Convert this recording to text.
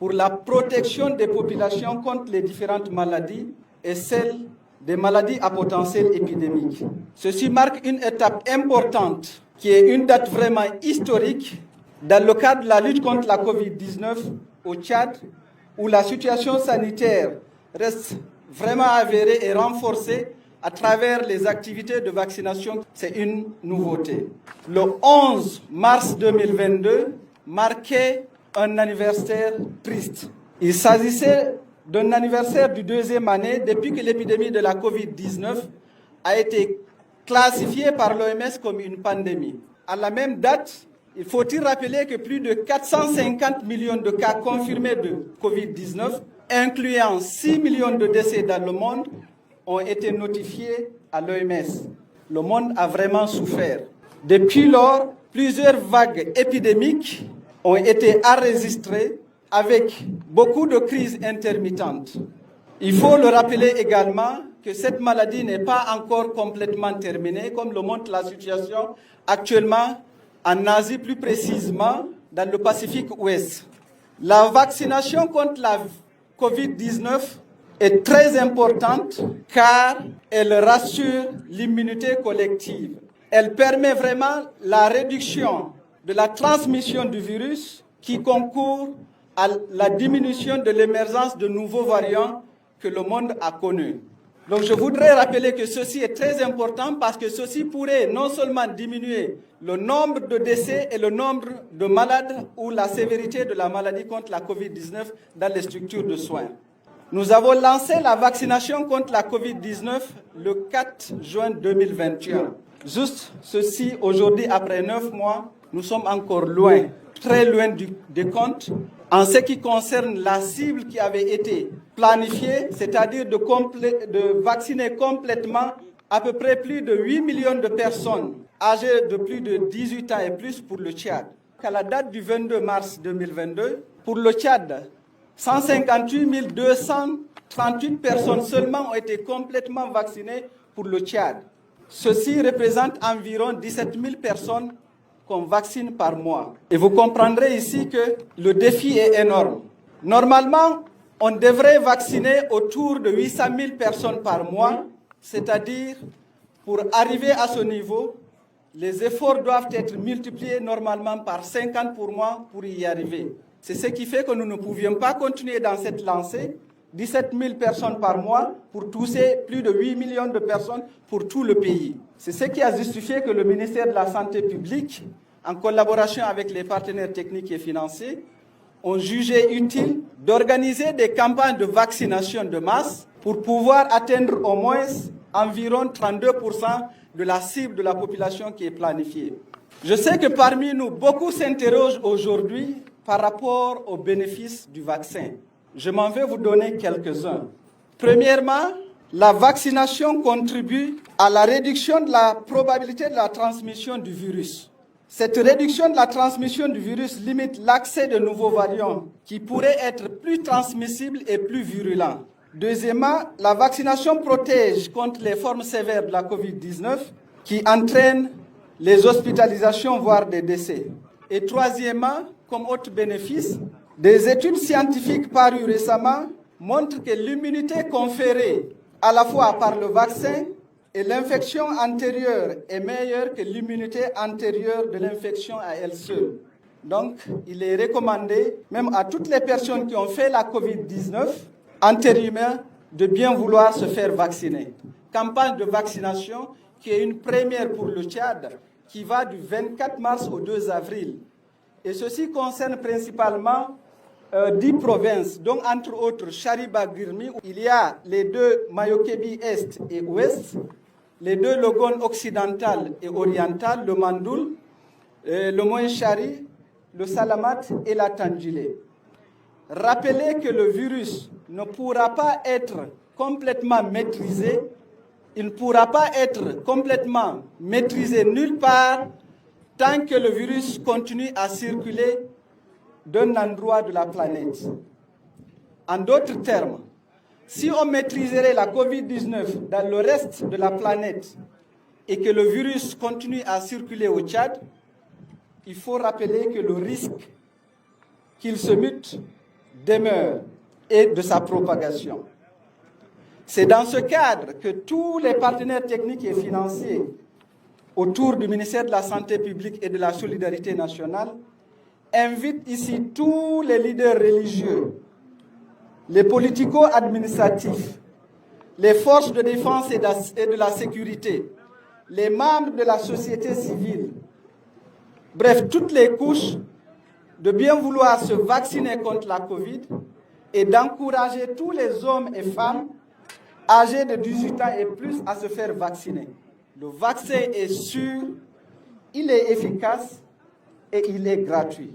pour la protection des populations contre les différentes maladies et celles des maladies à potentiel épidémique. Ceci marque une étape importante qui est une date vraiment historique dans le cadre de la lutte contre la COVID-19 au Tchad, où la situation sanitaire reste vraiment avérée et renforcée à travers les activités de vaccination. C'est une nouveauté. Le 11 mars 2022 marquait un anniversaire triste. Il s'agissait d'un anniversaire du deuxième année depuis que l'épidémie de la COVID-19 a été classifiée par l'OMS comme une pandémie. À la même date, il faut-il rappeler que plus de 450 millions de cas confirmés de COVID-19, incluant 6 millions de décès dans le monde, ont été notifiés à l'OMS. Le monde a vraiment souffert. Depuis lors, plusieurs vagues épidémiques ont été enregistrées avec beaucoup de crises intermittentes. Il faut le rappeler également que cette maladie n'est pas encore complètement terminée, comme le montre la situation actuellement en Asie, plus précisément dans le Pacifique Ouest. La vaccination contre la COVID-19 est très importante car elle rassure l'immunité collective. Elle permet vraiment la réduction de la transmission du virus qui concourt à la diminution de l'émergence de nouveaux variants que le monde a connus. Donc je voudrais rappeler que ceci est très important parce que ceci pourrait non seulement diminuer le nombre de décès et le nombre de malades ou la sévérité de la maladie contre la COVID-19 dans les structures de soins. Nous avons lancé la vaccination contre la COVID-19 le 4 juin 2021. Juste ceci, aujourd'hui, après 9 mois, nous sommes encore loin, très loin des comptes en ce qui concerne la cible qui avait été planifiée, c'est-à-dire de vacciner complètement à peu près plus de 8 millions de personnes âgées de plus de 18 ans et plus pour le Tchad. À la date du 22 mars 2022, pour le Tchad, 158 238 personnes seulement ont été complètement vaccinées pour le Tchad. Ceci représente environ 17 000 personnes qu'on vaccine par mois. Et vous comprendrez ici que le défi est énorme. Normalement, on devrait vacciner autour de 800 000 personnes par mois, c'est-à-dire pour arriver à ce niveau, les efforts doivent être multipliés normalement par 50 pour mois pour y arriver. C'est ce qui fait que nous ne pouvions pas continuer dans cette lancée, 17 000 personnes par mois pour toucher plus de 8 millions de personnes pour tout le pays. C'est ce qui a justifié que le ministère de la Santé publique, en collaboration avec les partenaires techniques et financiers, ont jugé utile d'organiser des campagnes de vaccination de masse pour pouvoir atteindre au moins environ 32% de la cible de la population qui est planifiée. Je sais que parmi nous, beaucoup s'interrogent aujourd'hui par rapport aux bénéfices du vaccin. Je m'en vais vous donner quelques-uns. Premièrement, la vaccination contribue à la réduction de la probabilité de la transmission du virus. Cette réduction de la transmission du virus limite l'accès de nouveaux variants qui pourraient être plus transmissibles et plus virulents. Deuxièmement, la vaccination protège contre les formes sévères de la COVID-19 qui entraînent les hospitalisations, voire des décès. Et troisièmement, comme autre bénéfice, des études scientifiques parues récemment montrent que l'immunité conférée à la fois par le vaccin et l'infection antérieure est meilleure que l'immunité antérieure de l'infection à elle seule. Donc, il est recommandé, même à toutes les personnes qui ont fait la COVID-19 antérieurement, de bien vouloir se faire vacciner. Campagne de vaccination qui est une première pour le Tchad, qui va du 24 mars au 2 avril. Et ceci concerne principalement 10 provinces, donc entre autres Chariba-Girmi, où il y a les deux Mayokebi Est et Ouest, les deux Logones occidental et oriental, le Mandoul, le Moïnchari, le Salamat et la Tandjilé. Rappelez que le virus ne pourra pas être complètement maîtrisé, il ne pourra pas être complètement maîtrisé nulle part tant que le virus continue à circuler d'un endroit de la planète. En d'autres termes, si on maîtriserait la COVID-19 dans le reste de la planète et que le virus continue à circuler au Tchad, il faut rappeler que le risque qu'il se mute demeure et de sa propagation. C'est dans ce cadre que tous les partenaires techniques et financiers autour du ministère de la Santé publique et de la Solidarité nationale invitent ici tous les leaders religieux, les politico-administratifs, les forces de défense et de la sécurité, les membres de la société civile, bref, toutes les couches, de bien vouloir se vacciner contre la Covid et d'encourager tous les hommes et femmes âgés de 18 ans et plus à se faire vacciner. Le vaccin est sûr, il est efficace et il est gratuit.